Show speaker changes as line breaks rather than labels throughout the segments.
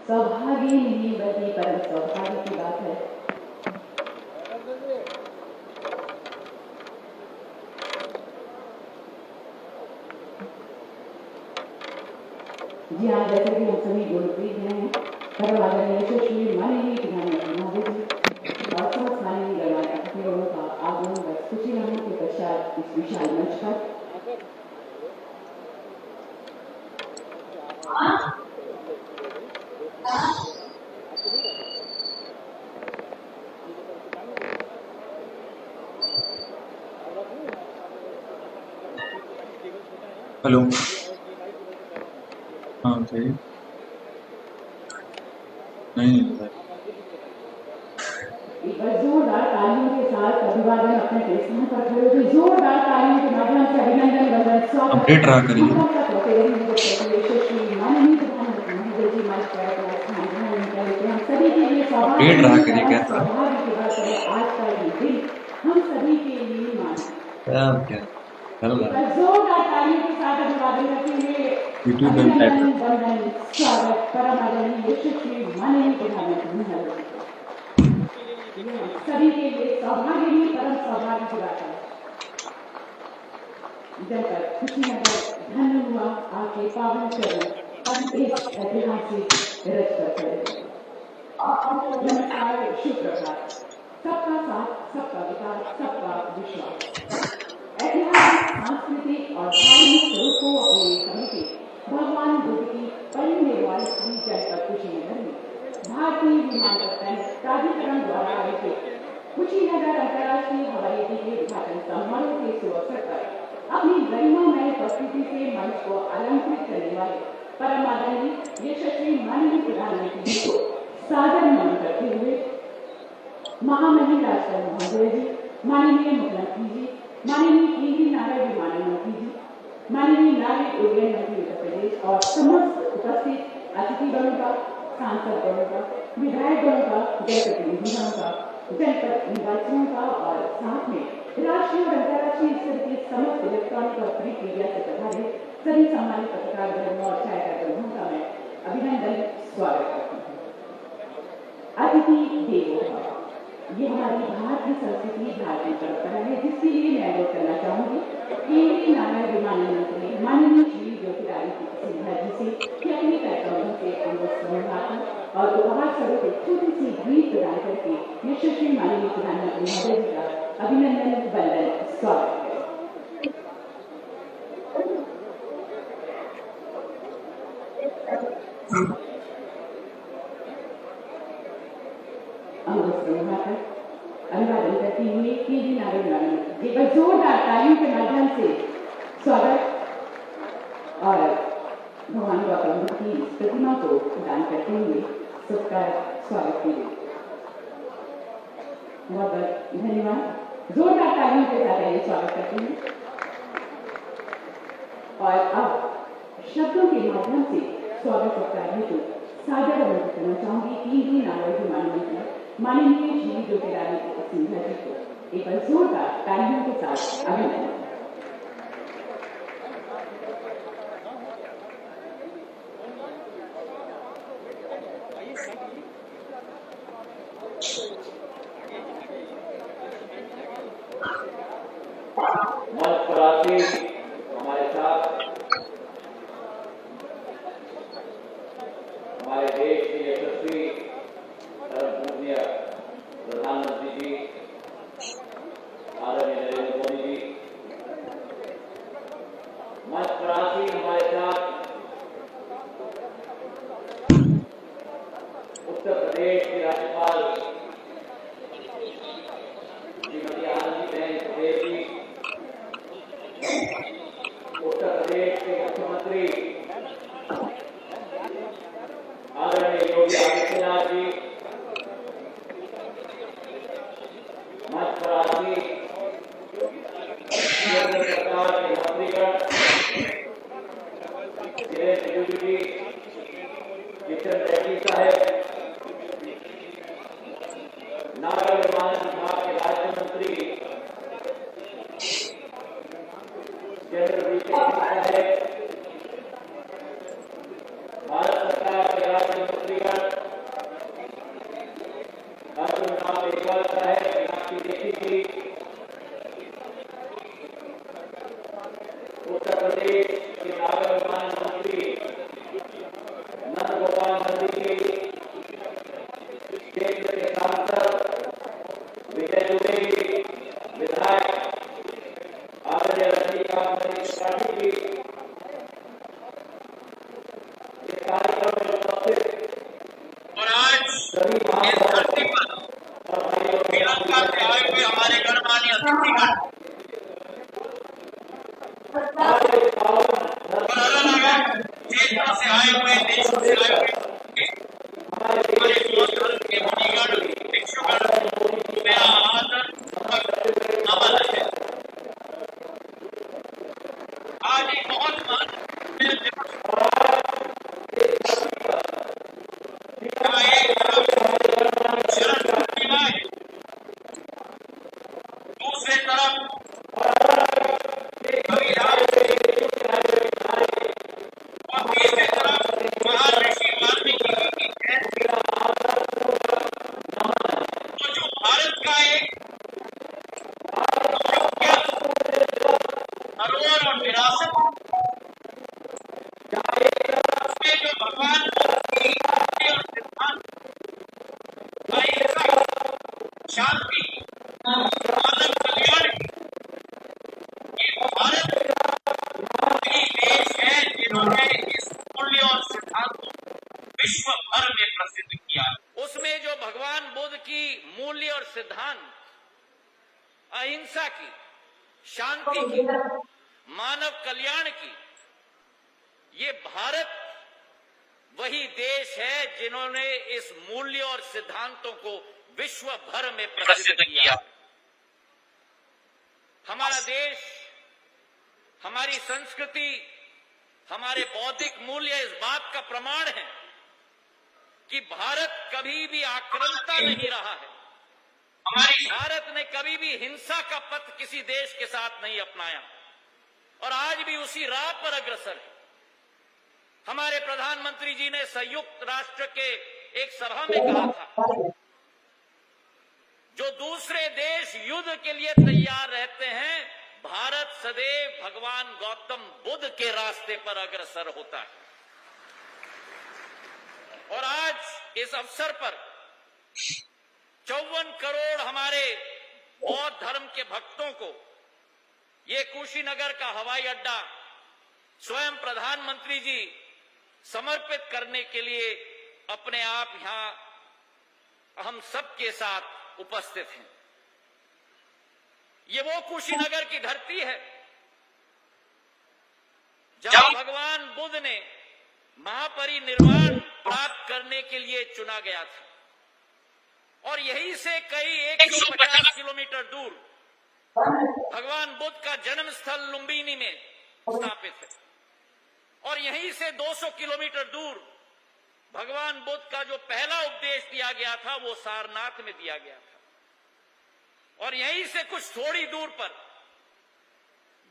सौभाग्य नहीं बल्कि परम सौभाग्य की बात है। जी हाँ, जैसे कि हम सभी गुणप्रीत हैं, परम आदरणीय यशस्वी माननीय प्रधानमंत्री महोदय जी और समस्त माननीय गणमान्य अतिथियों का आगमन व खुशी होने के पश्चात इस विशाल मंच पर
हेलो। हाँ सही। नहीं
जोरदार तालियों के साथ अभिवादन अपने स्थान पर खड़े हुए जोरदार तालियों के माध्यम से अभिनंदन वंदन स्वागत
अपडेट रहा करिए। अपडेट रहा करिए कैसा
आज का ये दिन हम सभी के लिए माना
क्या चल रहा है।
जोरदार तालियों के साथ अभिवादन करते हुए
यूट्यूब पे
अभिनंदन वंदन स्वागत परम आदरणीय यशस्वी माननीय प्रधानमंत्री महोदय सभी के लिए सौभाग्य ही परम सौभाग्य की बात है। जनपद कुशीनगर धन्य हुआ आपके पावन चरण अब इस ऐतिहासिक रथ पर चले। नमस्कार, शुभ प्रभात। सबका साथ, सबका विकास, सबका विश्वास। ऐतिहासिक सांस्कृतिक और धार्मिक स्वरूपों अपने समिति भगवान बुद्ध की पहली वाली जनपद कुशीनगर में भारतीय विमानपत्तन प्राधिकरण द्वारा आयोजित कुशीनगर अंतर्राष्ट्रीय हवाई अड्डे के उद्घाटन समारोह के शुभ अवसर पर अपनी गरिमामय उपस्थिति से मंच को अलंकृत करने वाले परम आदरणीय यशस्वी माननीय प्रधानमंत्री जी को सादर नमन करते हुए महामहिम राजकर महोदय जी, माननीय मुख्यमंत्री जी, माननीय केंद्रीय नागरिक विमानन मंत्री जी, माननीय नागरिक उड्डयन मंत्री उत्तर प्रदेश और समस्त उपस्थित अतिथिगणों का, सांसद गणों का, विधायक गणों का, जनप्रतिनिधिगणों का, जनपद निवासियों का और साथ में राष्ट्रीय और अंतर्राष्ट्रीय स्तर के समस्त इलेक्ट्रॉनिक और प्रिंट मीडिया से प्रभावित सभी सम्मानित पत्रकार बंधुओं और छायाकार बंधुओं का मैं अभिनंदन स्वागत करती हूँ। अतिथि देवो भव, ये हमारी भारतीय संस्कृति भारतीय परंपरा है, जिसके लिए मैं अनुरोध करना चाहूंगी केंद्रीय नागरिक विमानन मंत्री माननीय श्री ज्योतिरादित्य सिंधिया जी से कि अपने कार्यक्रमों से अनुरोध समूहात्मक और उपहार स्वरूप एक छोटी सी भेंट प्रदान करके यशस्वी माननीय प्रधानमंत्री महोदय जी का अभिनंदन वंदन स्वागत करें। अभिवादन करती हुई केंद्रीय नागरिक विमानन मंत्री जी जोरदार तालियों के माध्यम से स्वागत और भगवान गौतम बुद्ध की प्रतिमा को प्रदान करते हुए सबका स्वागत कीजिए। बहुत बहुत धन्यवाद। जोरदार तालियों के साथ स्वागत करते हैं और अब शब्दों के माध्यम से स्वागत सत्कार हेतु सादर अनुरोध करना चाहूंगी केंद्रीय नागरिक विमानन मंत्री माननीय श्री ज्योतिरादित्य सिंधिया जी को एक बार जोरदार तालियों के साथ अभिनंदन।
हमारे साथ हमारे देश के यशस्वी पूज्य प्रधानमंत्री जी आदरणीय नरेंद्र मोदी जी, मंच पर आसीन हमारे साथ उत्तर प्रदेश के राज्यपाल श्रीमती आनंदीबेन पटेल जी, उत्तर प्रदेश के मुख्यमंत्री आदरणीय योगी आदित्यनाथ जी, मंच पर आसीन केंद्र सरकार के मंत्रीगण, सुरेश योगी जी, किशन रेड्डी साहब, नागर विमानन विभाग के राज्य मंत्री चंद्रवीर साहब, भारत सरकार के राज्य मंत्रीगण, तेजपाल साहब मीनाक्षी लेखी जी, उत्तर प्रदेश के नागर विमानन मंत्री नंद गोपाल नंदी जी, केंद्र के सांसद विजय दुबे जी, विधायक आदरणीय रजनीकांत त्रिपाठी जी, इस कार्यक्रम में उपस्थित
और आज
सभी
इस
महानुभावों
धरती पर
और भाइयों
श्रीलंका से आए हुए हमारे गणमान्य अतिथिगण
आज इस पावन
और अलग अलग क्षेत्रों से आए हुए देशों से आए हुए हमारे हिंदू धर्म के मुनिगण भिक्षुगण मेरा आदर नमन है। आज एक बहुत महत्वपूर्ण दिवस का एक तरफ शरण पूर्णिमा है, दूसरे तरफ संविधान और तीसरे तरफ महान ऋषि वाल्मीकि जी की जयंती। तो जो भारत का एक अमूल्य धरोहर और विरासत, उसमें जो भगवान बुद्ध की मूल्य और सिद्धांत अहिंसा, शांति, मानव कल्याण, ये भारत ही देश है जिन्होंने इस मूल्य और सिद्धांत को विश्व भर में प्रसिद्ध किया। उसमें जो भगवान बुद्ध की मूल्य और सिद्धांत अहिंसा की, शांति की, मानव कल्याण की, ये भारत वही देश है जिन्होंने इस मूल्य और सिद्धांतों को विश्व भर में प्रसिद्ध किया। हमारा देश, हमारी संस्कृति, हमारे बौद्धिक मूल्य इस बात का प्रमाण है कि भारत कभी भी आक्रांता नहीं रहा है। भारत ने कभी भी हिंसा का पथ किसी देश के साथ नहीं अपनाया और आज भी उसी राह पर अग्रसर है। हमारे प्रधानमंत्री जी ने संयुक्त राष्ट्र के एक सभा में कहा था, जो दूसरे देश युद्ध के लिए तैयार रहते हैं, भारत सदैव भगवान गौतम बुद्ध के रास्ते पर अग्रसर होता है। और आज इस अवसर पर 54 करोड़ हमारे बौद्ध धर्म के भक्तों को ये कुशीनगर का हवाई अड्डा स्वयं प्रधानमंत्री जी समर्पित करने के लिए अपने आप यहां हम सबके साथ उपस्थित हैं। ये वो कुशीनगर की धरती है जहां भगवान बुद्ध ने महापरिनिर्वाण प्राप्त करने के लिए चुना गया था और यहीं से कई 150 किलोमीटर दूर भगवान बुद्ध का जन्म स्थल लुम्बिनी में स्थापित है और यहीं से 200 किलोमीटर दूर भगवान बुद्ध का जो पहला उपदेश दिया गया था वो सारनाथ में दिया गया था और यहीं से कुछ थोड़ी दूर पर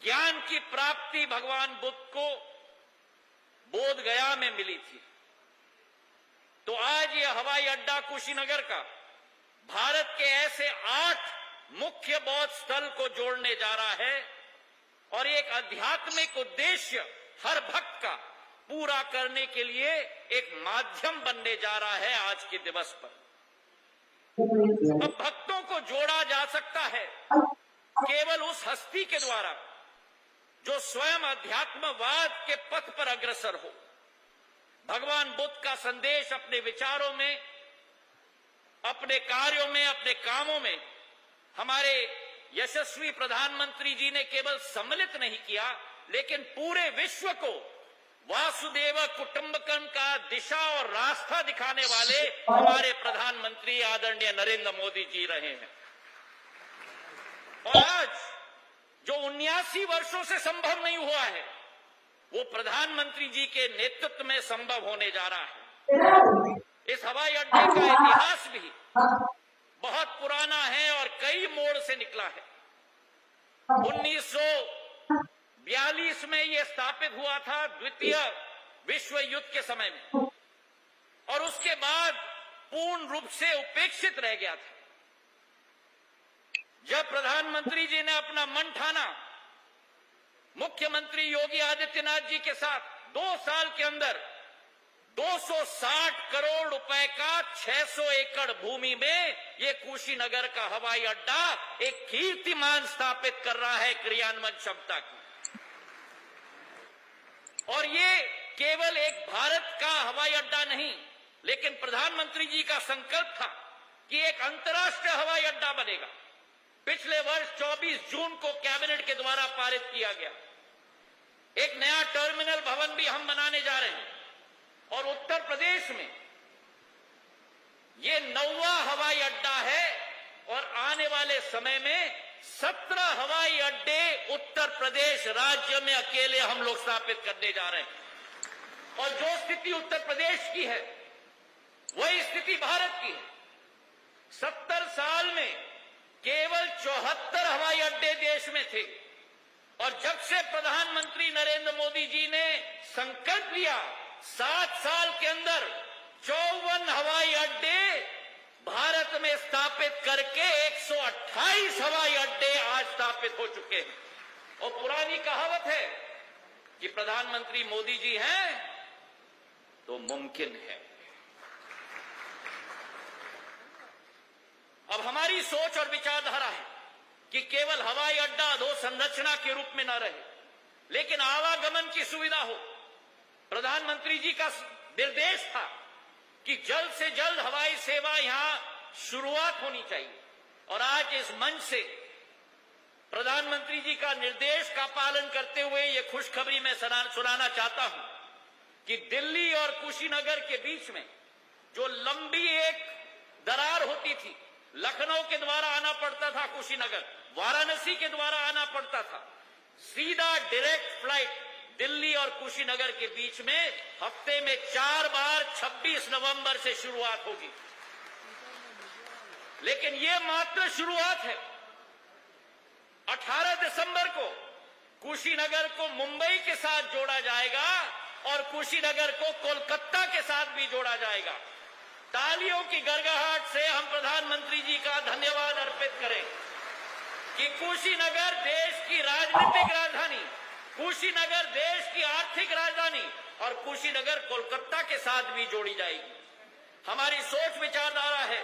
ज्ञान की प्राप्ति भगवान बुद्ध को बोध गया में मिली थी। तो आज ये हवाई अड्डा कुशीनगर का भारत के ऐसे 8 मुख्य बौद्ध स्थल को जोड़ने जा रहा है और एक आध्यात्मिक उद्देश्य हर भक्त का पूरा करने के लिए एक माध्यम बनने जा रहा है आज के दिवस पर। अब भक्तों को जोड़ा जा सकता है केवल उस हस्ती के द्वारा जो स्वयं अध्यात्मवाद के पथ पर अग्रसर हो, भगवान बुद्ध का संदेश अपने विचारों में, अपने कार्यों में, अपने कामों में हमारे यशस्वी प्रधानमंत्री जी ने केवल सम्मिलित नहीं किया, लेकिन पूरे विश्व को वासुदेव कुटुंबकम का दिशा और रास्ता दिखाने वाले हमारे प्रधानमंत्री आदरणीय नरेंद्र मोदी जी रहे हैं। और आज जो 79 वर्षों से संभव नहीं हुआ है, वो प्रधानमंत्री जी के नेतृत्व में संभव होने जा रहा है। इस हवाई अड्डे का इतिहास भी बहुत पुराना है और कई मोड़ से निकला है। 1942 में यह स्थापित हुआ था, द्वितीय विश्व युद्ध के समय में, और उसके बाद पूर्ण रूप से उपेक्षित रह गया था। जब प्रधानमंत्री जी ने अपना मन ठाना मुख्यमंत्री योगी आदित्यनाथ जी के साथ 2 साल के अंदर 260 करोड़ रुपए का 600 एकड़ भूमि में ये कुशीनगर का हवाई अड्डा एक कीर्तिमान स्थापित कर रहा है क्रियान्वयन क्षमता की। और ये केवल एक भारत का हवाई अड्डा नहीं, लेकिन प्रधानमंत्री जी का संकल्प था कि एक अंतर्राष्ट्रीय हवाई अड्डा बनेगा। पिछले वर्ष 24 जून को कैबिनेट के द्वारा पारित किया गया। एक नया टर्मिनल भवन भी हम बनाने जा रहे हैं और उत्तर प्रदेश में ये 9वां हवाई अड्डा है और आने वाले समय में 17 हवाई अड्डे उत्तर प्रदेश राज्य में अकेले हम लोग स्थापित करने जा रहे हैं। और जो स्थिति उत्तर प्रदेश की है वही स्थिति भारत की है। 70 साल में केवल 74 हवाई अड्डे देश में थे और जब से प्रधानमंत्री नरेंद्र मोदी जी ने संकल्प लिया 7 साल के अंदर 54 हवाई अड्डे भारत में स्थापित करके 128 हवाई अड्डे आज स्थापित हो चुके हैं। और पुरानी कहावत है कि प्रधानमंत्री मोदी जी हैं तो मुमकिन है। अब हमारी सोच और विचारधारा है कि केवल हवाई अड्डा अधोसंरचना के रूप में न रहे, लेकिन आवागमन की सुविधा हो। प्रधानमंत्री जी का निर्देश था कि जल्द से जल्द हवाई सेवा यहां शुरुआत होनी चाहिए और आज इस मंच से प्रधानमंत्री जी का निर्देश का पालन करते हुए ये खुशखबरी मैं सुनाना चाहता हूं कि दिल्ली और कुशीनगर के बीच में जो लंबी एक दरार होती थी, लखनऊ के द्वारा आना पड़ता था कुशीनगर, वाराणसी के द्वारा आना पड़ता था, सीधा डायरेक्ट फ्लाइट दिल्ली और कुशीनगर के बीच में हफ्ते में 4 बार 26 नवंबर से शुरुआत होगी। लेकिन ये मात्र शुरुआत है। 18 दिसंबर को कुशीनगर को मुंबई के साथ जोड़ा जाएगा और कुशीनगर को कोलकाता के साथ भी जोड़ा जाएगा। तालियों की गड़गड़ाहट से हम प्रधानमंत्री जी का धन्यवाद अर्पित करें कि कुशीनगर देश की राजनीतिक राजधानी, कुशीनगर देश की आर्थिक राजधानी और कुशीनगर कोलकाता के साथ भी जोड़ी जाएगी। हमारी सोच विचारधारा है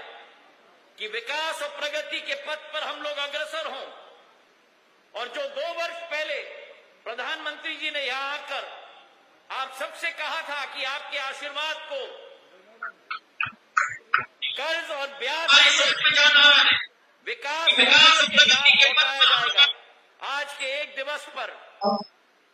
कि विकास और प्रगति के पथ पर हम लोग अग्रसर हों और जो 2 वर्ष पहले प्रधानमंत्री जी ने यहां आकर आप सबसे कहा था कि आपके आशीर्वाद को कर्ज और ब्याज विकास पहुंचाया जाएगा। आज के एक दिवस पर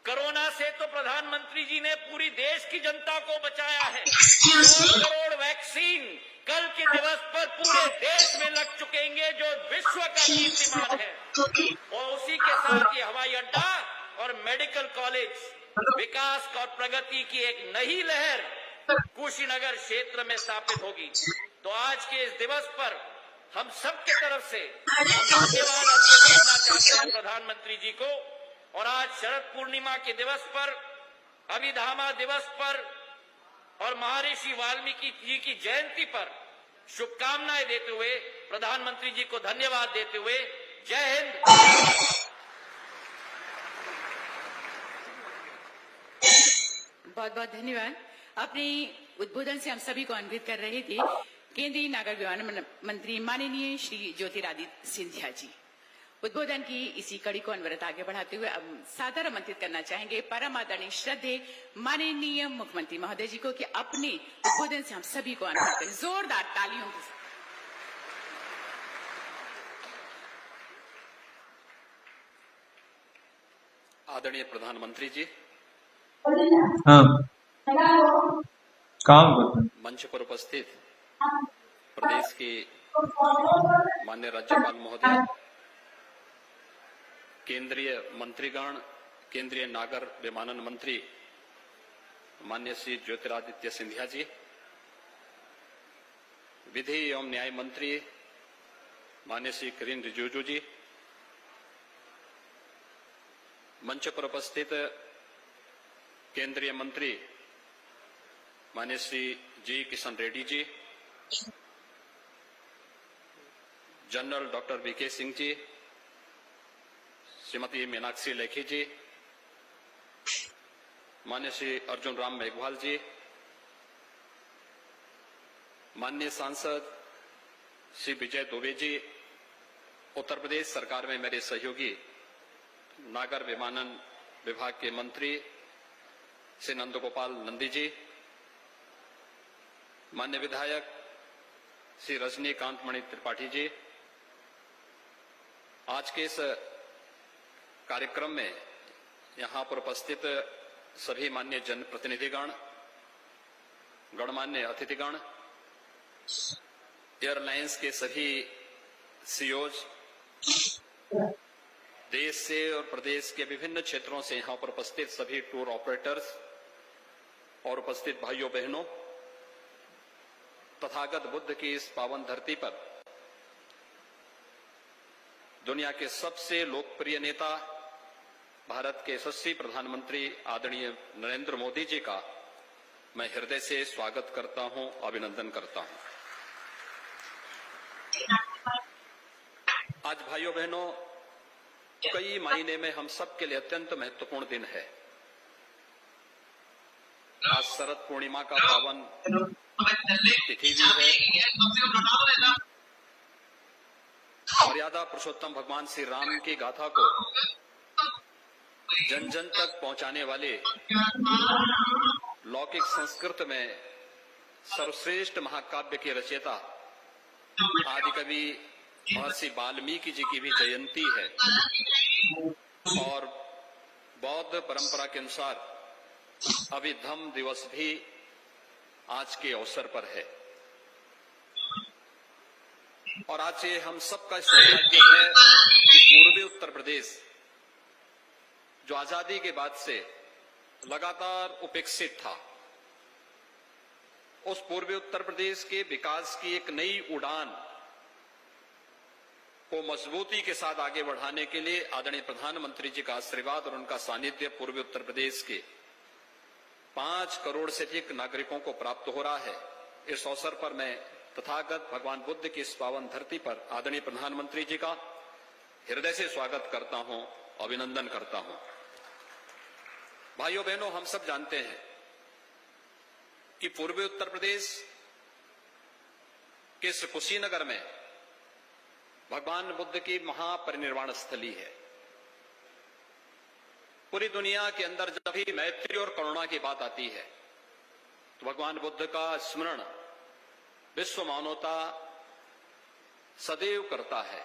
कोरोना से तो प्रधानमंत्री जी ने पूरी देश की जनता को बचाया है। 2 करोड़ वैक्सीन कल के दिवस पर पूरे देश में लग चुकेंगे जो विश्व का कीर्तिमान है। और उसी के साथ ये हवाई अड्डा और मेडिकल कॉलेज विकास और प्रगति की एक नई लहर कुशीनगर क्षेत्र में स्थापित होगी। तो आज के इस दिवस पर हम सबके तरफ से धन्यवाद अर्पित करना चाहते हैं प्रधानमंत्री जी को। और आज शरद पूर्णिमा के दिवस पर, अभिधामा दिवस पर और महर्षि वाल्मीकि जी की जयंती पर शुभकामनाएं देते हुए प्रधानमंत्री जी को धन्यवाद देते हुए जय हिंद।
बहुत बहुत धन्यवाद। अपने उद्बोधन से हम सभी को अन्वित कर रहे थे केंद्रीय नागर विमानन मंत्री माननीय श्री ज्योतिरादित्य सिंधिया जी। उद्बोधन की इसी कड़ी को अनवरत आगे बढ़ाते हुए अब सादर आमंत्रित करना चाहेंगे परम आदरणीय श्रद्धेय माननीय मुख्यमंत्री महोदय जी को कि अपने उद्बोधन से हम सभी को अन्वित करें जोरदार तालियों के साथ।
आदरणीय प्रधानमंत्री जी,
हाँ काम करते हैं।
मंच पर उपस्थित प्रदेश के माननीय राज्यपाल महोदय, केंद्रीय मंत्रीगण, केंद्रीय नागर विमानन मंत्री माननीय श्री ज्योतिरादित्य सिंधिया जी, विधि एवं न्याय मंत्री माननीय श्री किरेन रिजिजू जी, मंच पर उपस्थित केंद्रीय मंत्री माननीय श्री जी Kishan Reddy ji, general doctor VK Singh ji, Shrimati Meenakshi Lekhi जी, माननीय श्री अर्जुन राम मेघवाल जी, माननीय सांसद श्री विजय दुबे जी, उत्तर प्रदेश सरकार में मेरे सहयोगी नागर विमानन विभाग के मंत्री श्री नंदगोपाल नंदी जी, माननीय विधायक श्री रजनीकांत मणि त्रिपाठी जी, आज के इस कार्यक्रम में यहां पर उपस्थित सभी माननीय जनप्रतिनिधिगण, गणमान्य अतिथिगण, एयरलाइंस के सभी सीईओज, देश से और प्रदेश के विभिन्न क्षेत्रों से यहां पर उपस्थित सभी टूर ऑपरेटर्स और उपस्थित भाइयों बहनों, तथागत बुद्ध की इस पावन धरती पर दुनिया के सबसे लोकप्रिय नेता, भारत के यशस्वी प्रधानमंत्री आदरणीय नरेंद्र मोदी जी का मैं हृदय से स्वागत करता हूं, अभिनंदन करता हूं। आज भाइयों बहनों, कई मायने में हम सब के लिए अत्यंत महत्वपूर्ण दिन है। आज शरद पूर्णिमा का पावन तिथि भी है। मर्यादा पुरुषोत्तम भगवान श्री राम की गाथा को जन जन तक पहुंचाने वाले लौकिक संस्कृत में सर्वश्रेष्ठ महाकाव्य के रचयिता आदि कवि महर्षि वाल्मीकि जी की भी जयंती है और बौद्ध परंपरा के अनुसार अभिधम्म दिवस भी आज के अवसर पर है। और आज ये हम सबका सौभाग्य है कि पूर्वी उत्तर प्रदेश, जो आजादी के बाद से लगातार उपेक्षित था, उस पूर्वी उत्तर प्रदेश के विकास की एक नई उड़ान को मजबूती के साथ आगे बढ़ाने के लिए आदरणीय प्रधानमंत्री जी का आशीर्वाद और उनका सानिध्य पूर्वी उत्तर प्रदेश के 5 करोड़ से अधिक नागरिकों को प्राप्त हो रहा है। इस अवसर पर मैं तथागत भगवान बुद्ध की इस पावन धरती पर आदरणीय प्रधानमंत्री जी का हृदय से स्वागत करता हूं, अभिनंदन करता हूं। भाइयों बहनों, हम सब जानते हैं कि पूर्वी उत्तर प्रदेश के इस कुशीनगर में भगवान बुद्ध की महापरिनिर्वाण स्थली है। पूरी दुनिया के अंदर जब भी मैत्री और करुणा की बात आती है तो भगवान बुद्ध का स्मरण विश्व मानवता सदैव करता है।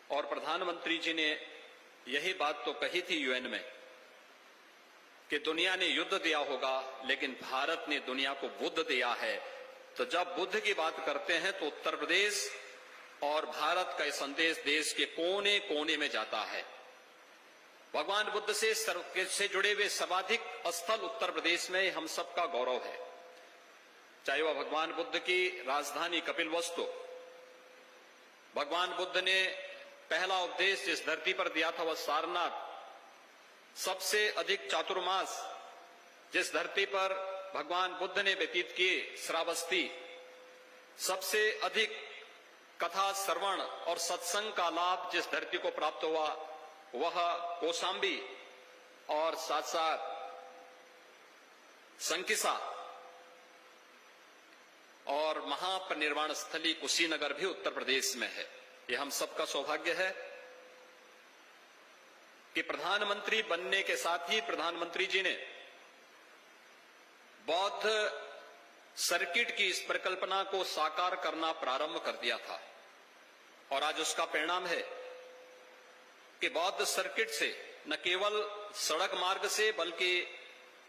और प्रधानमंत्री जी ने यही बात तो कही थी यूएन में कि दुनिया ने युद्ध दिया होगा लेकिन भारत ने दुनिया को बुद्ध दिया है। तो जब बुद्ध की बात करते हैं तो उत्तर प्रदेश और भारत का संदेश देश के कोने कोने में जाता है। भगवान बुद्ध से जुड़े हुए सर्वाधिक स्थल उत्तर प्रदेश में हम सबका गौरव है। चाहे वह भगवान बुद्ध की राजधानी कपिलवस्तु, भगवान बुद्ध ने पहला उपदेश जिस धरती पर दिया था वह सारनाथ, सबसे अधिक चातुर्मास जिस धरती पर भगवान बुद्ध ने व्यतीत किए श्रावस्ती, सबसे अधिक कथा श्रवण और सत्संग का लाभ जिस धरती को प्राप्त हुआ वह कौशाम्बी और साथ साथ संकिसा और महापरिनिर्वाण स्थली कुशीनगर भी उत्तर प्रदेश में है। यह हम सबका सौभाग्य है कि प्रधानमंत्री बनने के साथ ही प्रधानमंत्री जी ने बौद्ध सर्किट की इस परिकल्पना को साकार करना प्रारंभ कर दिया था। और आज उसका परिणाम है कि बौद्ध सर्किट से न केवल सड़क मार्ग से बल्कि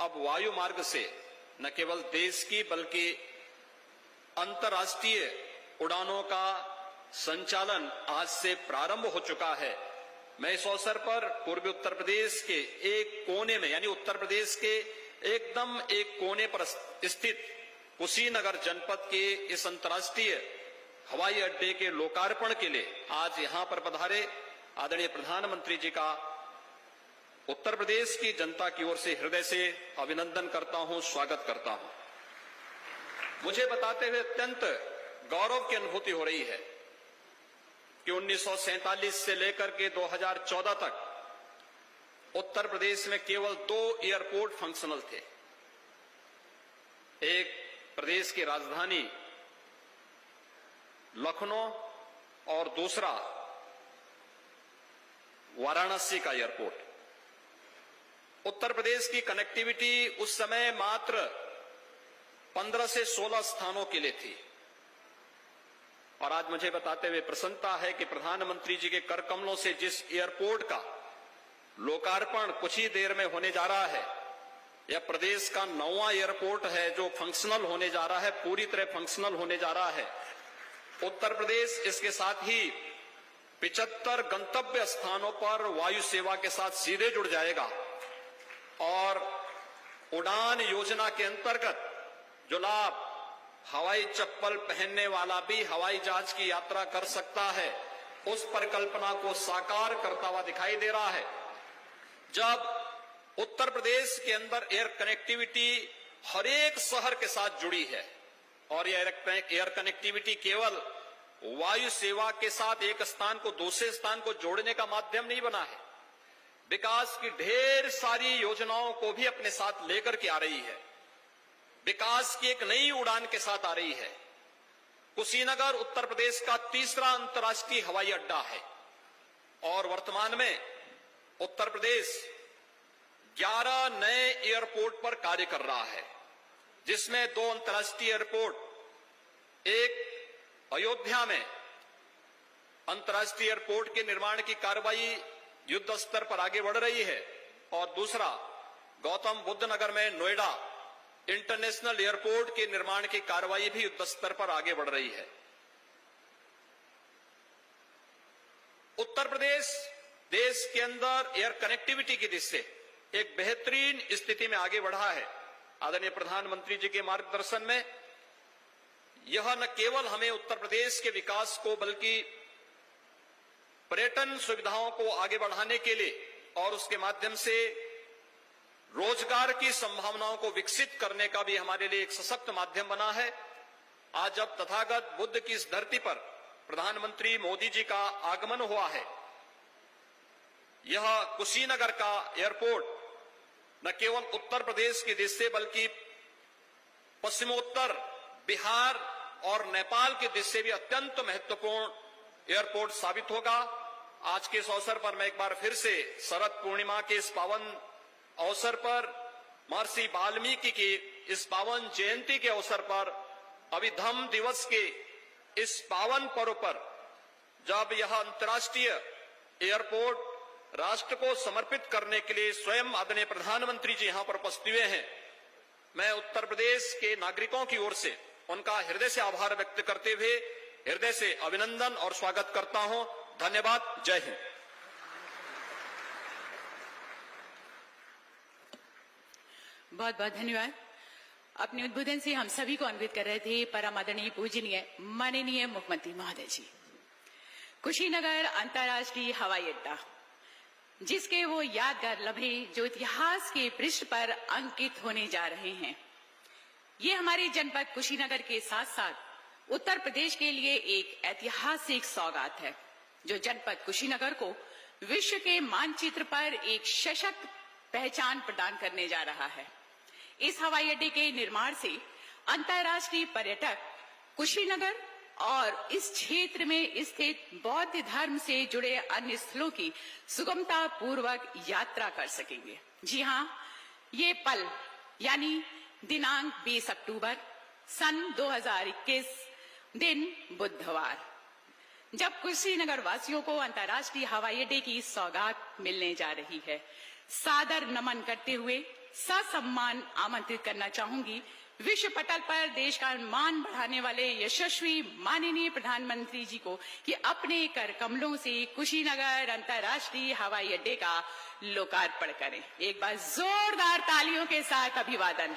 अब वायु मार्ग से न केवल देश की बल्कि अंतर्राष्ट्रीय उड़ानों का संचालन आज से प्रारंभ हो चुका है। मैं इस अवसर पर पूर्वी उत्तर प्रदेश के एक कोने में यानी उत्तर प्रदेश के एकदम एक कोने पर स्थित कुशीनगर जनपद के इस अंतर्राष्ट्रीय हवाई अड्डे के लोकार्पण के लिए आज यहां पर पधारे आदरणीय प्रधानमंत्री जी का उत्तर प्रदेश की जनता की ओर से हृदय से अभिनंदन करता हूं, स्वागत करता हूं। मुझे बताते हुए अत्यंत गौरव की अनुभूति हो रही है कि 1947 से लेकर के 2014 तक उत्तर प्रदेश में केवल 2 एयरपोर्ट फंक्शनल थे। एक प्रदेश की राजधानी लखनऊ और दूसरा वाराणसी का एयरपोर्ट। उत्तर प्रदेश की कनेक्टिविटी उस समय मात्र 15 से 16 स्थानों के लिए थी और आज मुझे बताते हुए प्रसन्नता है कि प्रधानमंत्री जी के कर कमलों से जिस एयरपोर्ट का लोकार्पण कुछ ही देर में होने जा रहा है, यह प्रदेश का 9वां एयरपोर्ट है जो फंक्शनल होने जा रहा है, पूरी तरह फंक्शनल होने जा रहा है। उत्तर प्रदेश इसके साथ ही 75 गंतव्य स्थानों पर वायु सेवा के साथ सीधे जुड़ जाएगा और उड़ान योजना के अंतर्गत जो लाभ हवाई चप्पल पहनने वाला भी हवाई जहाज की यात्रा कर सकता है, उस परिकल्पना को साकार करता हुआ दिखाई दे रहा है। जब उत्तर प्रदेश के अंदर एयर कनेक्टिविटी हर एक शहर के साथ जुड़ी है और यह एयर कनेक्टिविटी केवल वायु सेवा के साथ एक स्थान को दूसरे स्थान को जोड़ने का माध्यम नहीं बना है, विकास की ढेर सारी योजनाओं को भी अपने साथ लेकर के आ रही है, विकास की एक नई उड़ान के साथ आ रही है। कुशीनगर उत्तर प्रदेश का तीसरा अंतर्राष्ट्रीय हवाई अड्डा है और वर्तमान में उत्तर प्रदेश 11 नए एयरपोर्ट पर कार्य कर रहा है, जिसमें 2 अंतर्राष्ट्रीय एयरपोर्ट, एक अयोध्या में अंतर्राष्ट्रीय एयरपोर्ट के निर्माण की कार्रवाई युद्ध स्तर पर आगे बढ़ रही है और दूसरा गौतम बुद्ध नगर में नोएडा इंटरनेशनल एयरपोर्ट के निर्माण की कार्रवाई भी युद्ध स्तर पर आगे बढ़ रही है। उत्तर प्रदेश देश के अंदर एयर कनेक्टिविटी की दृष्टि से एक बेहतरीन स्थिति में आगे बढ़ा है। आदरणीय प्रधानमंत्री जी के मार्गदर्शन में यह न केवल हमें उत्तर प्रदेश के विकास को बल्कि पर्यटन सुविधाओं को आगे बढ़ाने के लिए और उसके माध्यम से रोजगार की संभावनाओं को विकसित करने का भी हमारे लिए एक सशक्त माध्यम बना है। आज जब तथागत बुद्ध की इस धरती पर प्रधानमंत्री मोदी जी का आगमन हुआ है, यह कुशीनगर का एयरपोर्ट न केवल उत्तर प्रदेश की दृष्टि से बल्कि पश्चिमोत्तर बिहार और नेपाल की दृष्टि से भी अत्यंत महत्वपूर्ण एयरपोर्ट साबित होगा। आज के इस अवसर पर मैं एक बार फिर से शरद पूर्णिमा के इस पावन अवसर पर, महर्षि वाल्मीकि की इस पावन जयंती के अवसर पर, अभिधम्म दिवस के इस पावन पर्व पर जब यह अंतर्राष्ट्रीय एयरपोर्ट राष्ट्र को समर्पित करने के लिए स्वयं आदरणीय प्रधानमंत्री जी यहां पर उपस्थित हुए हैं, मैं उत्तर प्रदेश के नागरिकों की ओर से उनका हृदय से आभार व्यक्त करते हुए हृदय से अभिनंदन और स्वागत करता हूं। धन्यवाद। जय हिंद।
बहुत बहुत धन्यवाद। अपने उद्बोधन से हम सभी को अन्वित कर रहे थे परम आदरणीय पूजनीय माननीय मुख्यमंत्री महोदय जी। कुशीनगर अंतर्राष्ट्रीय हवाई अड्डा, जिसके वो यादगार लम्हे जो इतिहास के पृष्ठ पर अंकित होने जा रहे हैं, ये हमारे जनपद कुशीनगर के साथ साथ उत्तर प्रदेश के लिए एक ऐतिहासिक सौगात है, जो जनपद कुशीनगर को विश्व के मानचित्र पर एक सशक्त पहचान प्रदान करने जा रहा है। इस हवाई अड्डे के निर्माण से अंतर्राष्ट्रीय पर्यटक कुशीनगर और इस क्षेत्र में स्थित बौद्ध धर्म से जुड़े अन्य स्थलों की सुगमता पूर्वक यात्रा कर सकेंगे। जी हाँ, ये पल यानी दिनांक 20 अक्टूबर सन 2021 दिन बुधवार, जब कुशीनगर वासियों को अंतर्राष्ट्रीय हवाई अड्डे की सौगात मिलने जा रही है, सादर नमन करते हुए ससम्मान आमंत्रित करना चाहूंगी विश्व पटल पर देश का मान बढ़ाने वाले यशस्वी माननीय प्रधानमंत्री जी को कि अपने कर कमलों से कुशीनगर अंतर्राष्ट्रीय हवाई अड्डे का लोकार्पण करें। एक बार जोरदार तालियों के साथ अभिवादन।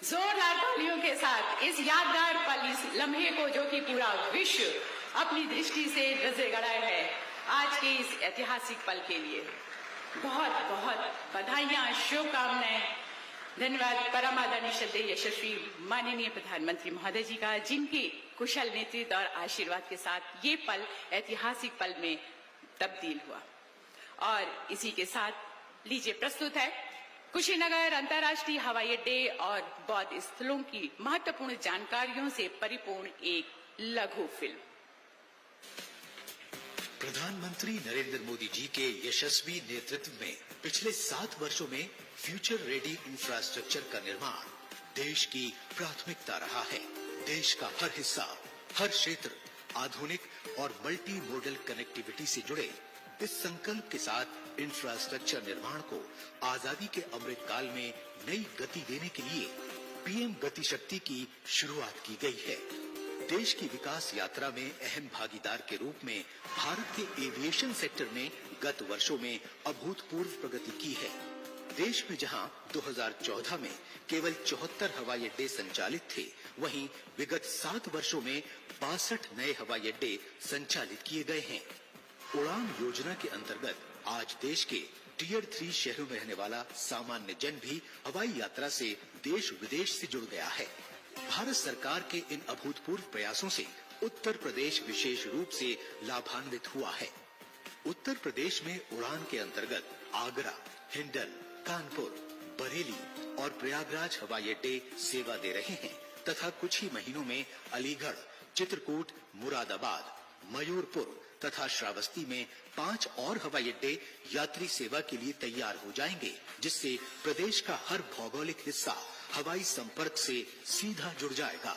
जोरदार तालियों के साथ इस यादगार पल, इस लम्हे को जो कि पूरा विश्व अपनी दृष्टि से रजे गड़ाए है, आज के इस ऐतिहासिक पल के लिए बहुत बहुत बधाइयां, शुभकामनाएं धन्यवाद परम आदरणीय श्रद्धेय यशस्वी माननीय प्रधानमंत्री महोदय जी का, जिनके कुशल नेतृत्व और आशीर्वाद के साथ ये पल ऐतिहासिक पल में तब्दील हुआ। और इसी के साथ लीजिए प्रस्तुत है कुशीनगर अंतर्राष्ट्रीय हवाई अड्डे और बौद्ध स्थलों की महत्वपूर्ण जानकारियों से परिपूर्ण एक लघु फिल्म।
प्रधानमंत्री नरेंद्र मोदी जी के यशस्वी नेतृत्व में पिछले 7 वर्षों में फ्यूचर रेडी इंफ्रास्ट्रक्चर का निर्माण देश की प्राथमिकता रहा है। देश का हर हिस्सा, हर क्षेत्र आधुनिक और मल्टी मॉडल कनेक्टिविटी से जुड़े। इस संकल्प के साथ इंफ्रास्ट्रक्चर निर्माण को आजादी के अमृत काल में नई गति देने के लिए पीएम गति शक्ति की शुरुआत की गई है। देश की विकास यात्रा में अहम भागीदार के रूप में भारत के एविएशन सेक्टर ने गत वर्षों में अभूतपूर्व प्रगति की है। देश में जहां 2014 में केवल 74 हवाई अड्डे संचालित थे, वहीं विगत 7 वर्षों में 62 नए हवाई अड्डे संचालित किए गए हैं। उड़ान योजना के अंतर्गत आज देश के टियर 3 शहरों में रहने वाला सामान्य जन भी हवाई यात्रा से देश विदेश से जुड़ गया है। भारत सरकार के इन अभूतपूर्व प्रयासों से उत्तर प्रदेश विशेष रूप से लाभान्वित हुआ है। उत्तर प्रदेश में उड़ान के अंतर्गत आगरा, हिंडल, कानपुर, बरेली और प्रयागराज हवाई अड्डे सेवा दे रहे हैं तथा कुछ ही महीनों में अलीगढ़, चित्रकूट, मुरादाबाद, मयूरपुर तथा श्रावस्ती में 5 और हवाई अड्डे यात्री सेवा के लिए तैयार हो जाएंगे, जिससे प्रदेश का हर भौगोलिक हिस्सा हवाई संपर्क से सीधा जुड़ जाएगा।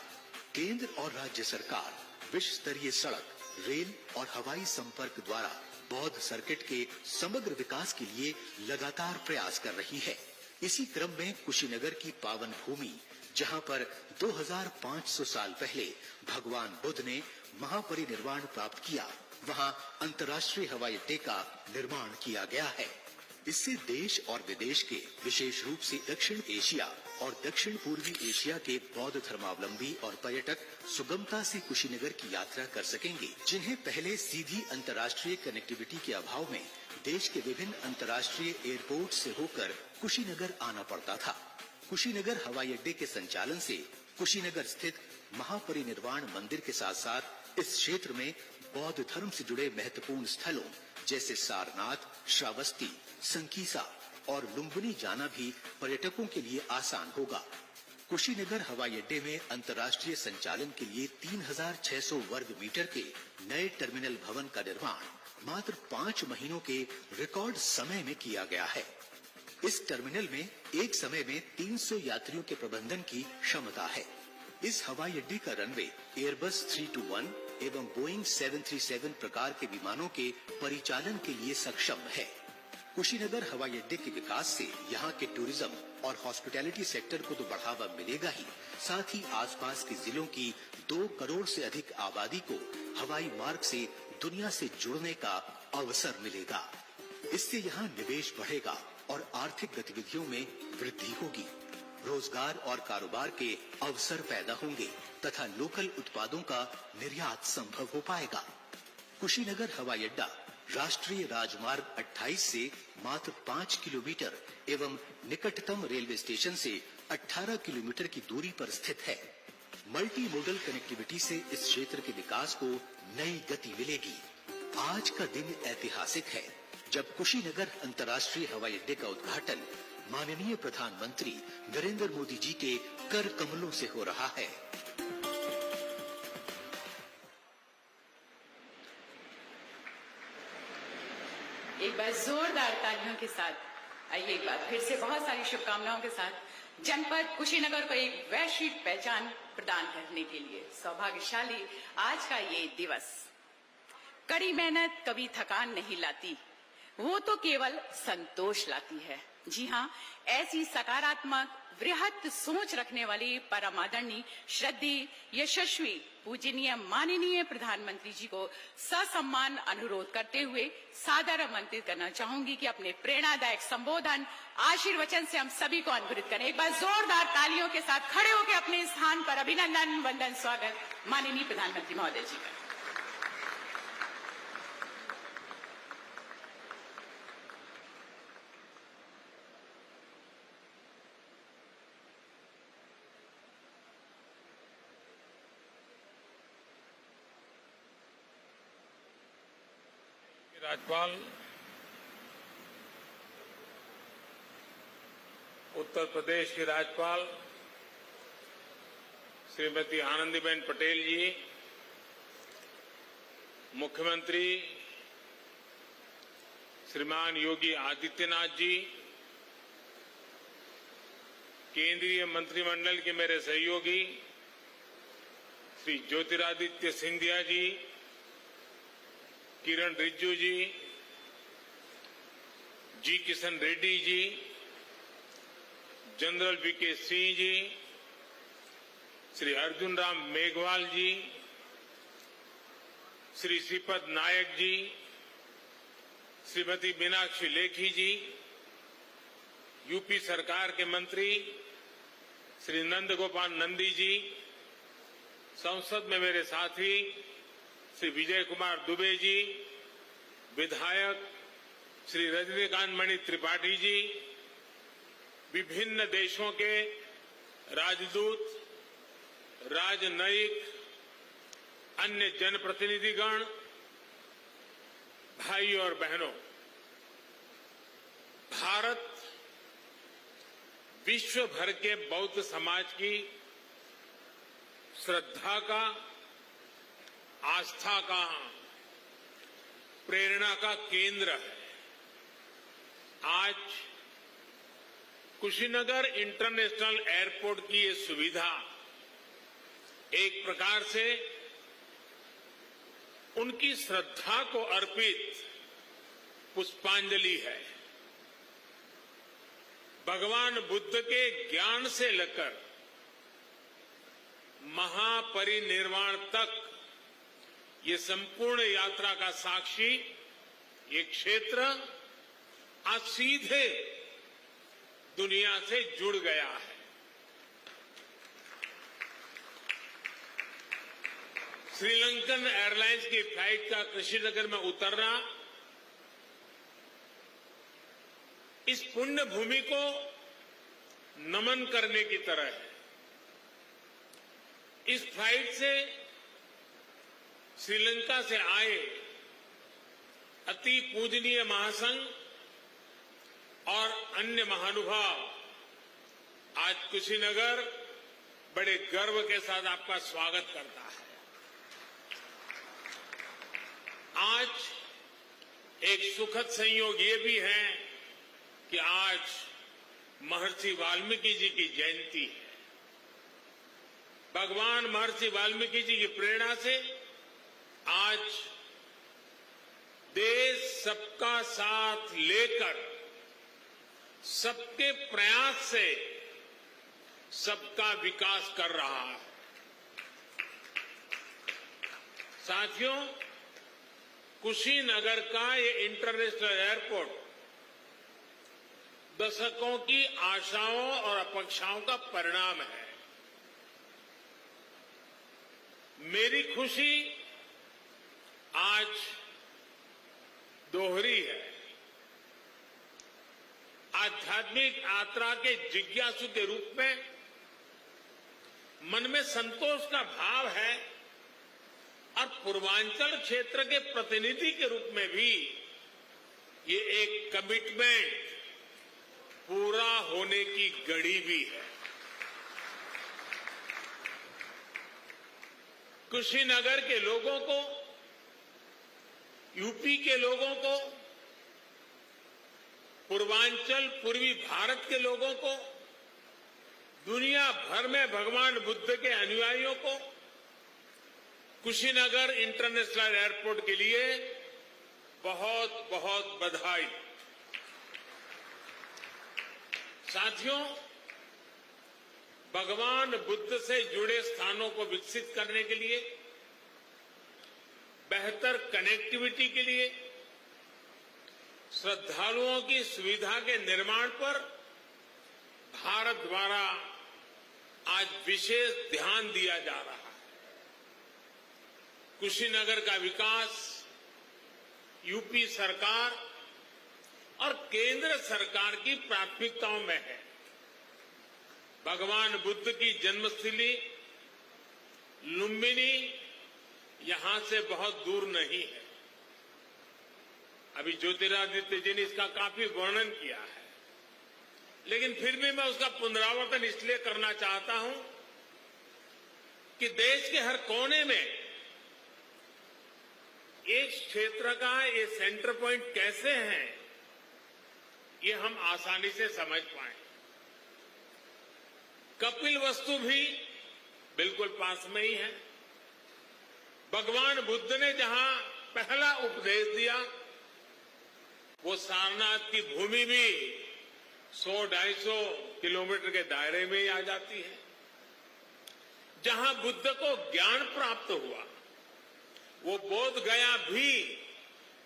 केंद्र और राज्य सरकार विश्व स्तरीय सड़क, रेल और हवाई संपर्क द्वारा बौद्ध सर्किट के समग्र विकास के लिए लगातार प्रयास कर रही है। इसी क्रम में कुशीनगर की पावन भूमि, जहां पर 2500 साल पहले भगवान बुद्ध ने महापरिनिर्वाण प्राप्त किया, वहां अंतर्राष्ट्रीय हवाई अड्डे का निर्माण किया गया है। इससे देश और विदेश के, विशेष रूप से दक्षिण एशिया और दक्षिण पूर्वी एशिया के बौद्ध धर्मावलंबी और पर्यटक सुगमता से कुशीनगर की यात्रा कर सकेंगे, जिन्हें पहले सीधी अंतर्राष्ट्रीय कनेक्टिविटी के अभाव में देश के विभिन्न अंतर्राष्ट्रीय एयरपोर्ट से होकर कुशीनगर आना पड़ता था। कुशीनगर हवाई अड्डे के संचालन से कुशीनगर स्थित महापरिनिर्वाण मंदिर के साथ साथ इस क्षेत्र में बौद्ध धर्म से जुड़े महत्वपूर्ण स्थलों जैसे सारनाथ, श्रावस्ती, संकीसा और लुम्बिनी जाना भी पर्यटकों के लिए आसान होगा। कुशीनगर हवाई अड्डे में अंतर्राष्ट्रीय संचालन के लिए 3600 वर्ग मीटर के नए टर्मिनल भवन का निर्माण मात्र 5 महीनों के रिकॉर्ड समय में किया गया है। इस टर्मिनल में एक समय में 300 यात्रियों के प्रबंधन की क्षमता है। इस हवाई अड्डे का रनवे एयरबस 321 एवं बोइंग 737 प्रकार के विमानों के परिचालन के लिए सक्षम है। कुशीनगर हवाई अड्डे के विकास से यहाँ के टूरिज्म और हॉस्पिटैलिटी सेक्टर को तो बढ़ावा मिलेगा ही, साथ ही आसपास के जिलों की 2 करोड़ से अधिक आबादी को हवाई मार्ग से दुनिया से जुड़ने का अवसर मिलेगा। इससे यहाँ निवेश बढ़ेगा और आर्थिक गतिविधियों में वृद्धि होगी। रोजगार और कारोबार के अवसर पैदा होंगे तथा लोकल उत्पादों का निर्यात संभव हो पाएगा। कुशीनगर हवाई अड्डा राष्ट्रीय राजमार्ग 28 से मात्र 5 किलोमीटर एवं निकटतम रेलवे स्टेशन से 18 किलोमीटर की दूरी पर स्थित है। मल्टी मोडल कनेक्टिविटी से इस क्षेत्र के विकास को नई गति मिलेगी। आज का दिन ऐतिहासिक है, जब कुशीनगर अंतर्राष्ट्रीय हवाई अड्डे का उद्घाटन माननीय प्रधानमंत्री नरेंद्र मोदी जी के कर कमलों से हो रहा है।
एक बार जोरदार तालियों के साथ आइए, एक बार फिर से बहुत सारी शुभकामनाओं के साथ जनपद कुशीनगर को एक वैश्विक पहचान प्रदान करने के लिए सौभाग्यशाली आज का ये दिवस। कड़ी मेहनत कभी थकान नहीं लाती, वो तो केवल संतोष लाती है। जी हाँ, ऐसी सकारात्मक वृहत सोच रखने वाली परम आदरणीय श्रद्धेय यशस्वी पूजनीय माननीय प्रधानमंत्री जी को ससम्मान अनुरोध करते हुए सादर आमंत्रित करना चाहूंगी कि अपने प्रेरणादायक संबोधन आशीर्वचन से हम सभी को अनुग्रहित करें। एक बार जोरदार तालियों के साथ खड़े होकर अपने स्थान पर अभिनंदन वंदन स्वागत माननीय प्रधानमंत्री महोदय जी का।
राज्यपाल उत्तर प्रदेश की राज्यपाल श्रीमती आनंदीबेन पटेल जी, मुख्यमंत्री श्रीमान योगी आदित्यनाथ जी, केंद्रीय मंत्रिमंडल के मेरे सहयोगी श्री ज्योतिरादित्य सिंधिया जी, किरण रिजिजू जी, जी किशन रेड्डी जी, जनरल वीके सिंह जी, श्री अर्जुन राम मेघवाल जी, श्री श्रीपद नायक जी, श्रीमती मीनाक्षी लेखी जी, यूपी सरकार के मंत्री श्री नंद गोपाल नंदी जी, संसद में मेरे साथी श्री विजय कुमार दुबे जी, विधायक श्री रजनीकांत मणि त्रिपाठी जी, विभिन्न देशों के राजदूत, राजनयिक, अन्य जनप्रतिनिधिगण, भाई और बहनों, भारत विश्व भर के बौद्ध समाज की श्रद्धा का, आस्था का, प्रेरणा का केंद्र है। आज कुशीनगर इंटरनेशनल एयरपोर्ट की ये सुविधा एक प्रकार से उनकी श्रद्धा को अर्पित पुष्पांजलि है। भगवान बुद्ध के ज्ञान से लेकर महापरिनिर्वाण तक ये संपूर्ण यात्रा का साक्षी ये क्षेत्र आज सीधे दुनिया से जुड़ गया है। श्रीलंकन एयरलाइंस की फ्लाइट का कुशीनगर में उतरना इस पुण्य भूमि को नमन करने की तरह है। इस फ्लाइट से श्रीलंका से आए अति पूजनीय महासंघ और अन्य महानुभाव आज कुशीनगर बड़े गर्व के साथ आपका स्वागत करता है। आज एक सुखद संयोग ये भी है कि आज महर्षि वाल्मीकि जी की जयंती है। भगवान महर्षि वाल्मीकि जी की प्रेरणा से आज देश सबका साथ लेकर सबके प्रयास से सबका विकास कर रहा है। साथियों, कुशीनगर का ये इंटरनेशनल एयरपोर्ट दशकों की आशाओं और अपेक्षाओं का परिणाम है। मेरी खुशी आज दोहरी है। आध्यात्मिक यात्रा के जिज्ञासु के रूप में मन में संतोष का भाव है और पूर्वांचल क्षेत्र के प्रतिनिधि के रूप में भी ये एक कमिटमेंट पूरा होने की घड़ी भी है। कुशीनगर के लोगों को, यूपी के लोगों को, पूर्वांचल पूर्वी भारत के लोगों को, दुनिया भर में भगवान बुद्ध के अनुयायियों को कुशीनगर इंटरनेशनल एयरपोर्ट के लिए बहुत बहुत बधाई। साथियों, भगवान बुद्ध से जुड़े स्थानों को विकसित करने के लिए, बेहतर कनेक्टिविटी के लिए, श्रद्धालुओं की सुविधा के निर्माण पर भारत द्वारा आज विशेष ध्यान दिया जा रहा है। कुशीनगर का विकास यूपी सरकार और केंद्र सरकार की प्राथमिकताओं में है। भगवान बुद्ध की जन्मस्थली लुम्बिनी यहां से बहुत दूर नहीं है। अभी ज्योतिरादित्य जी ने इसका काफी वर्णन किया है, लेकिन फिर भी मैं उसका पुनरावर्तन इसलिए करना चाहता हूं कि देश के हर कोने में एक क्षेत्र का ये सेंटर पॉइंट कैसे है, ये हम आसानी से समझ पाए। कपिलवस्तु भी बिल्कुल पास में ही है। भगवान बुद्ध ने जहां पहला उपदेश दिया, वो सारनाथ की भूमि भी 100-250 किलोमीटर के दायरे में ही आ जाती है। जहां बुद्ध को ज्ञान प्राप्त हुआ, वो बोध गया भी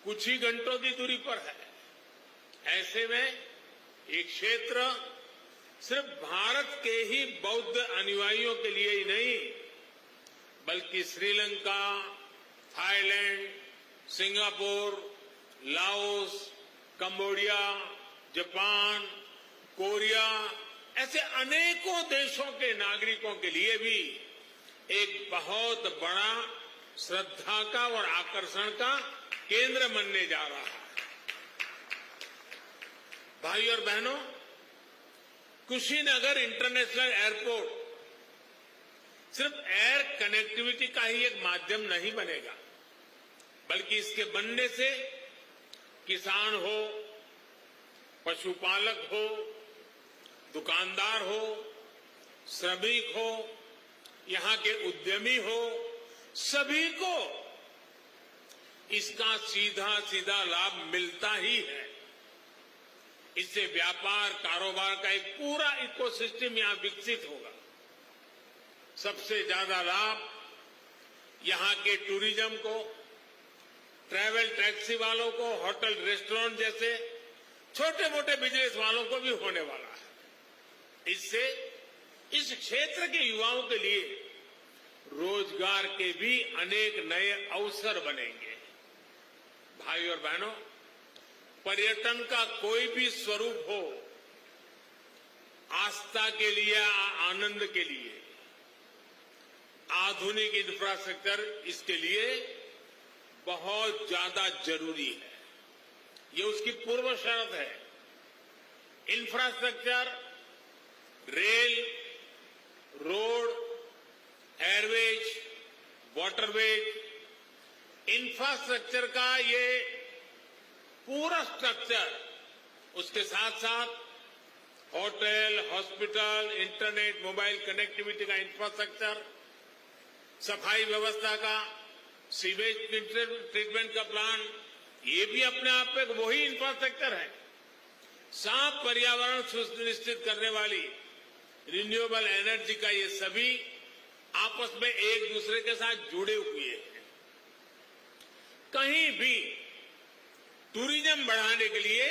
कुछ ही घंटों की दूरी पर है। ऐसे में एक क्षेत्र सिर्फ भारत के ही बौद्ध अनुयायियों के लिए ही नहीं, बल्कि Sri Lanka, Thailand, Singapore, Laos, Cambodia, Japan, Korea, ऐसे अनेकों देशों के नागरिकों के लिए भी एक बहुत बड़ा श्रद्धा का और आकर्षण का केंद्र बनने जा रहा है। भाई और बहनों, कुशीनगर इंटरनेशनल एयरपोर्ट सिर्फ एयर कनेक्टिविटी का ही एक माध्यम नहीं बनेगा, बल्कि इसके बनने से किसान हो, पशुपालक हो, दुकानदार हो, श्रमिक हो, यहां के उद्यमी हो, सभी को इसका सीधा सीधा लाभ मिलता ही है। इससे व्यापार कारोबार का एक पूरा इकोसिस्टम यहां विकसित होगा। सबसे ज्यादा लाभ यहां के टूरिज्म को, ट्रैवल टैक्सी वालों को, होटल रेस्टोरेंट जैसे छोटे मोटे बिजनेस वालों को भी होने वाला है। इससे इस क्षेत्र के युवाओं के लिए रोजगार के भी अनेक नए अवसर बनेंगे। भाई और बहनों, पर्यटन का कोई भी स्वरूप हो, आस्था के लिए, आनंद के लिए आधुनिक इंफ्रास्ट्रक्चर इसके लिए बहुत ज्यादा जरूरी है। ये उसकी पूर्व शर्त है। Infrastructure, rail, road, Airways, waterways, infrastructure का ये पूरा स्ट्रक्चर, उसके साथ साथ hotel, hospital, internet, mobile connectivity का इंफ्रास्ट्रक्चर, सफाई व्यवस्था का, सीवेज ट्रीटमेंट का प्लान, ये भी अपने आप में वही इंफ्रास्ट्रक्चर है। साफ पर्यावरण सुनिश्चित करने वाली रिन्यूएबल एनर्जी का ये सभी आपस में एक दूसरे के साथ जुड़े हुए हैं। कहीं भी टूरिज्म बढ़ाने के लिए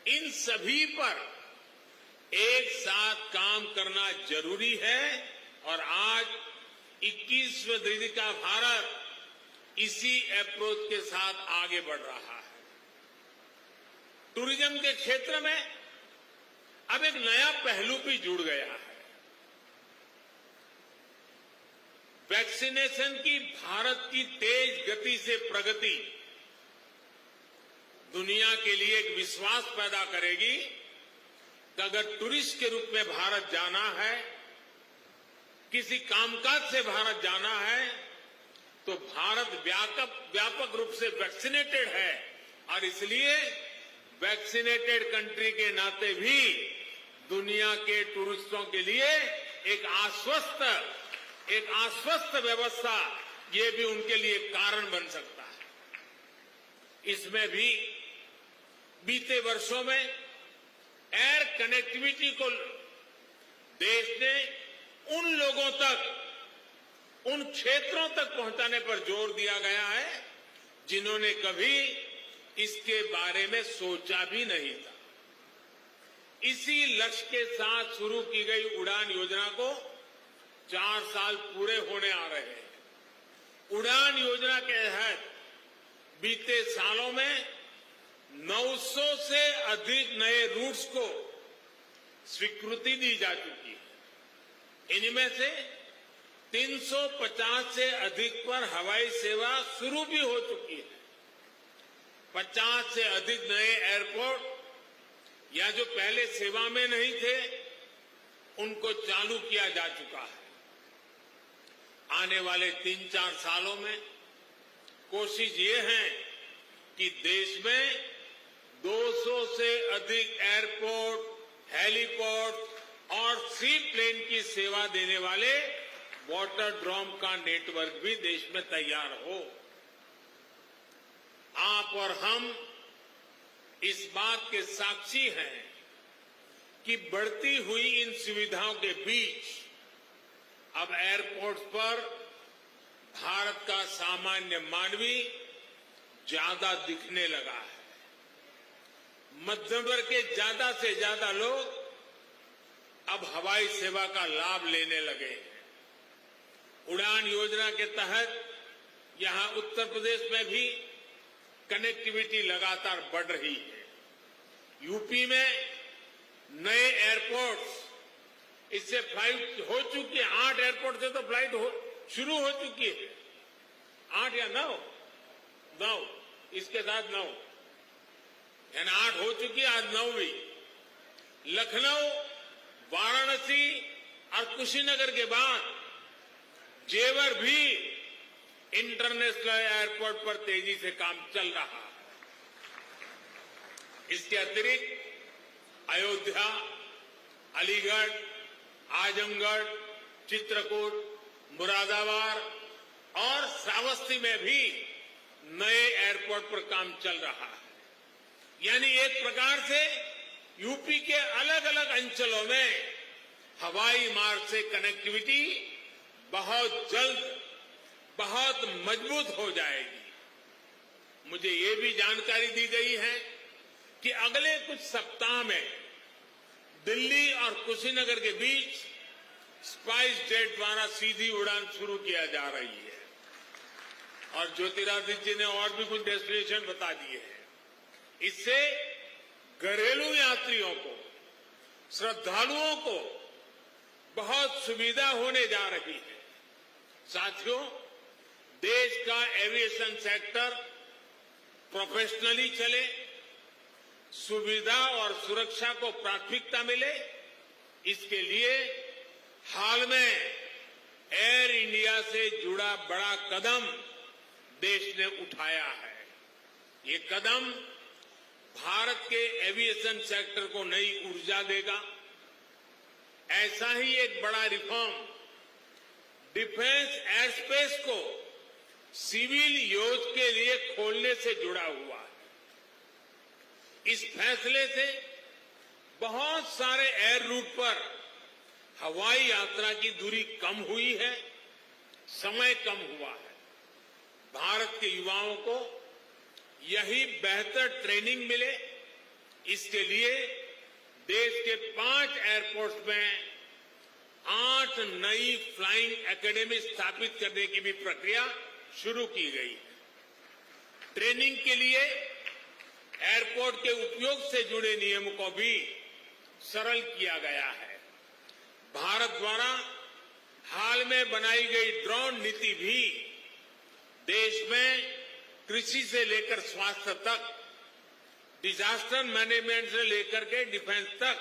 इन सभी पर एक साथ काम करना जरूरी है और आज 21वीं सदी का भारत इसी अप्रोच के साथ आगे बढ़ रहा है। टूरिज्म के क्षेत्र में अब एक नया पहलू भी जुड़ गया है। वैक्सीनेशन की भारत की तेज गति से प्रगति दुनिया के लिए एक विश्वास पैदा करेगी कि अगर टूरिस्ट के रूप में भारत जाना है, किसी कामकाज से भारत जाना है, तो भारत व्यापक रूप से वैक्सीनेटेड है और इसलिए वैक्सीनेटेड कंट्री के नाते भी दुनिया के टूरिस्टों के लिए एक आश्वस्त व्यवस्था, ये भी उनके लिए कारण बन सकता है। इसमें भी बीते वर्षों में एयर कनेक्टिविटी को देश ने उन लोगों तक, उन क्षेत्रों तक पहुंचाने पर जोर दिया गया है जिन्होंने कभी इसके बारे में सोचा भी नहीं था। इसी लक्ष्य के साथ शुरू की गई उड़ान योजना को 4 साल पूरे होने आ रहे हैं। उड़ान योजना के तहत बीते सालों में 900 से अधिक नए रूट्स को स्वीकृति दी जा चुकी है। इनमें से 350 से अधिक पर हवाई सेवा शुरू भी हो चुकी है। 50 से अधिक नए एयरपोर्ट या जो पहले सेवा में नहीं थे उनको चालू किया जा चुका है। आने वाले 3-4 सालों में कोशिश ये है कि देश में 200 से अधिक एयरपोर्ट, हेलीपोर्ट और सी प्लेन की सेवा देने वाले वाटर ड्रोम का नेटवर्क भी देश में तैयार हो। आप और हम इस बात के साक्षी हैं कि बढ़ती हुई इन सुविधाओं के बीच अब एयरपोर्ट पर भारत का सामान्य मानवी ज्यादा दिखने लगा है। मध्यम वर्ग के ज्यादा से ज्यादा लोग अब हवाई सेवा का लाभ लेने लगे हैं। उड़ान योजना के तहत यहां उत्तर प्रदेश में भी कनेक्टिविटी लगातार बढ़ रही है। यूपी में नए एयरपोर्ट्स, इससे फ्लाइट हो चुकी है। 8 एयरपोर्ट से तो फ्लाइट शुरू हो चुकी है। 8 या 9, इसके साथ 9 यानी 8 हो चुकी है, आज 9वीं। लखनऊ, वाराणसी और कुशीनगर के बाद जेवर भी इंटरनेशनल एयरपोर्ट पर तेजी से काम चल रहा है। इसके अतिरिक्त अयोध्या, अलीगढ़, आजमगढ़, चित्रकूट, मुरादाबाद और श्रावस्ती में भी नए एयरपोर्ट पर काम चल रहा है। यानी एक प्रकार से यूपी के अलग अलग अंचलों में हवाई मार्ग से कनेक्टिविटी बहुत जल्द बहुत मजबूत हो जाएगी। मुझे ये भी जानकारी दी गई है कि अगले कुछ सप्ताह में दिल्ली और कुशीनगर के बीच स्पाइस जेट द्वारा सीधी उड़ान शुरू किया जा रही है। और ज्योतिरादित्य जी ने और भी कुछ डेस्टिनेशन बता दिए हैं। इससे घरेलू यात्रियों को, श्रद्धालुओं को बहुत सुविधा होने जा रही है। साथियों, देश का एविएशन सेक्टर प्रोफेशनली चले, सुविधा और सुरक्षा को प्राथमिकता मिले, इसके लिए हाल में एयर इंडिया से जुड़ा बड़ा कदम देश ने उठाया है। ये कदम भारत के एविएशन सेक्टर को नई ऊर्जा देगा। ऐसा ही एक बड़ा रिफॉर्म डिफेंस एयर स्पेस को सिविल यूज के लिए खोलने से जुड़ा हुआ है। इस फैसले से बहुत सारे एयर रूट पर हवाई यात्रा की दूरी कम हुई है, समय कम हुआ है। भारत के युवाओं को यही बेहतर ट्रेनिंग मिले, इसके लिए देश के 5 एयरपोर्ट्स में 8 नई फ्लाइंग एकेडमी स्थापित करने की भी प्रक्रिया शुरू की गई है। ट्रेनिंग के लिए एयरपोर्ट के उपयोग से जुड़े नियमों को भी सरल किया गया है। भारत द्वारा हाल में बनाई गई ड्रोन नीति भी देश में कृषि से लेकर स्वास्थ्य तक, डिजास्टर मैनेजमेंट से लेकर के डिफेंस तक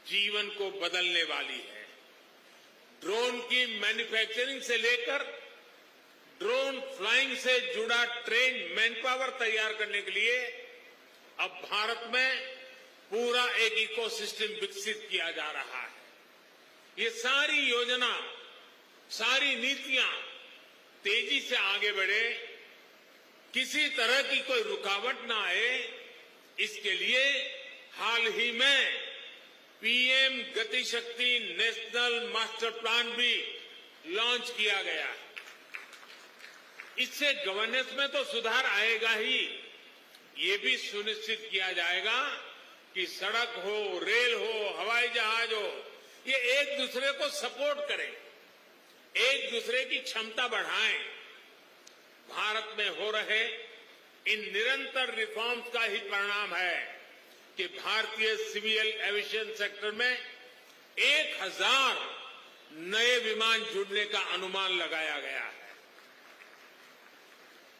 जीवन को बदलने वाली है। ड्रोन की मैन्युफैक्चरिंग से लेकर ड्रोन फ्लाइंग से जुड़ा ट्रेन मैन पावर तैयार करने के लिए अब भारत में पूरा एक इकोसिस्टम विकसित किया जा रहा है। ये सारी योजना, सारी नीतियां तेजी से आगे बढ़े, किसी तरह की कोई रुकावट ना आए, इसके लिए हाल ही में पीएम गति शक्ति नेशनल मास्टर प्लान भी लॉन्च किया गया है। इससे गवर्नेंस में तो सुधार आएगा ही, ये भी सुनिश्चित किया जाएगा कि सड़क हो, रेल हो, हवाई जहाज हो, ये एक दूसरे को सपोर्ट करें, एक दूसरे की क्षमता बढ़ाएं। भारत में हो रहे इन निरंतर रिफॉर्म्स का ही परिणाम है कि भारतीय सिविल एविएशन सेक्टर में 1000 नए विमान जुड़ने का अनुमान लगाया गया है।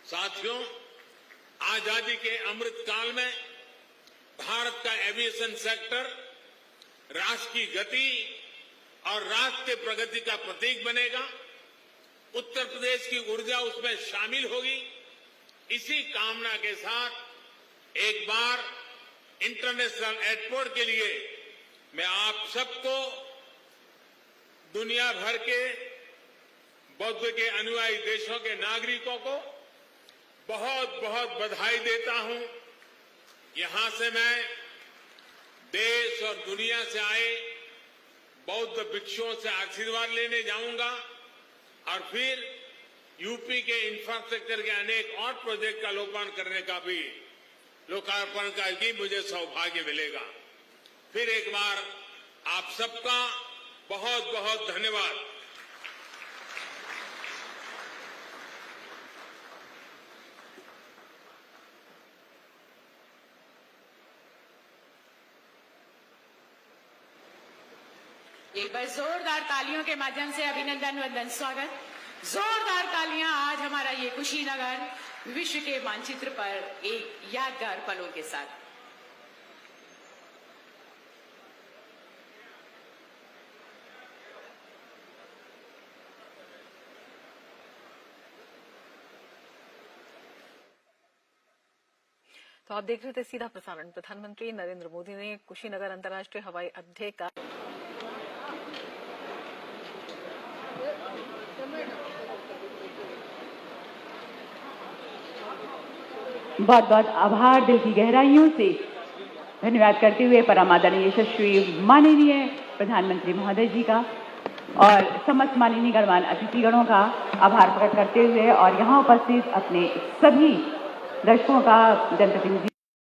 साथियों, आजादी के अमृत काल में भारत का एविएशन सेक्टर राष्ट्र की गति और राष्ट्र के प्रगति का प्रतीक बनेगा। उत्तर प्रदेश की ऊर्जा उसमें शामिल होगी। इसी कामना के साथ एक बार इंटरनेशनल एयरपोर्ट के लिए मैं आप सबको, दुनिया भर के बौद्ध के अनुयायी देशों के नागरिकों को बहुत बहुत बधाई देता हूं। यहां से मैं देश और दुनिया से आए बौद्ध भिक्षुओं से आशीर्वाद लेने जाऊंगा और फिर यूपी के इंफ्रास्ट्रक्चर के अनेक और प्रोजेक्ट का लोकार्पण का भी मुझे सौभाग्य मिलेगा। फिर एक बार आप सबका बहुत बहुत धन्यवाद।
एक बार जोरदार तालियों के माध्यम से अभिनंदन वंदन स्वागत। जोरदार तालियां आज हमारा ये कुशीनगर विश्व के मानचित्र पर एक यादगार पलों के साथ।
तो आप देख रहे थे सीधा प्रसारण। प्रधानमंत्री नरेंद्र मोदी ने कुशीनगर अंतर्राष्ट्रीय हवाई अड्डे का
बहुत बहुत आभार, दिल की गहराइयों से धन्यवाद करते हुए परम आदरणीय यशस्वी माननीय प्रधानमंत्री महोदय जी का और समस्त माननीय गणमान्य अतिथिगणों का आभार प्रकट करते हुए और यहाँ उपस्थित अपने सभी दर्शकों का जनप्रतिनिधि